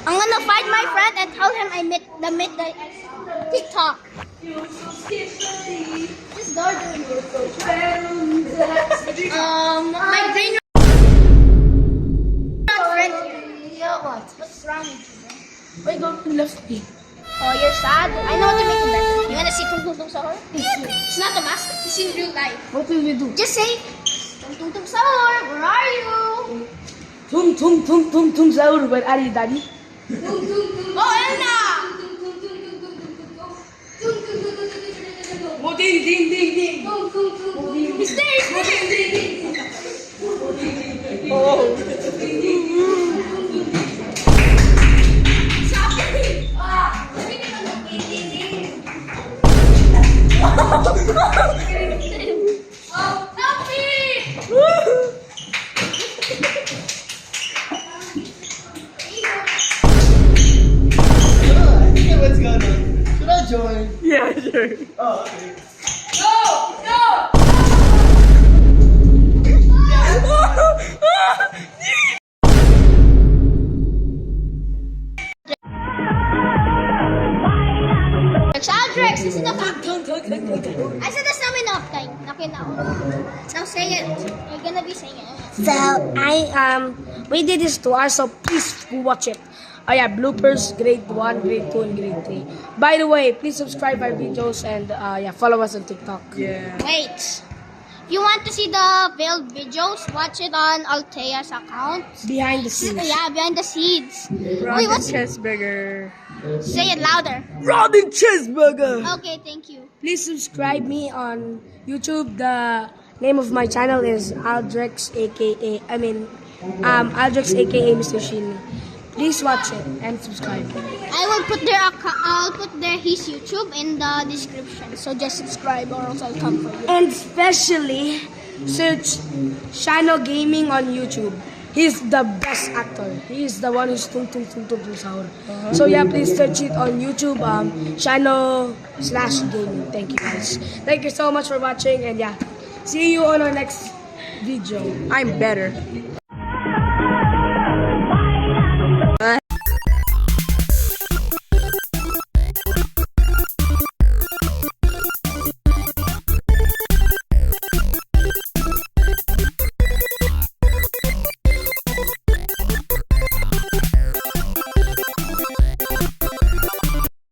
I'm gonna find my friend and tell him I met the TikTok. This door doing my brain not friendly. Yeah, what? What's wrong with you? Why don't you left me? Oh, you're sad? I know what to make it better. You wanna see Tung Tung Tung Sahur? It's not a mask. It's in real life. What will we do? Just say, Tung Tung Tung Sahur, where are you? Tung tung tung tung tung sahur, where are you, daddy? Oh, Elna! Oh, ding ding ding ding. He's there, he's there. Oh. What's going on? Should I join? Yeah, sure. Oh, okay. Aldrex, this is the fact. I said that's not enough. Like, okay, now. Now say it. You're gonna be saying it. So we did this to us, so please go watch it. Oh yeah, bloopers, grade 1, grade 2, and grade 3. By the way, please subscribe our videos and yeah, follow us on TikTok. Yeah. Wait. If you want to see the veiled videos, watch it on Altea's account. Behind the scenes. Yeah, behind the scenes. Wait, Rotten what's cheeseburger. Say it louder. Rodden Cheeseburger! Okay, thank you. Please subscribe me on YouTube. The name of my channel is Aldrex, Aldrex aka Mr. Shin. Please watch it and subscribe. I will put I'll put his YouTube in the description. So just subscribe or else I'll come for you. And especially search Shino Gaming on YouTube. He's the best actor. He is the one who's tung tung tung tung tung sahur. So yeah, please search it on YouTube. Shino/gaming. Thank you guys. Thank you so much for watching, and yeah, see you on our next video. I'm better.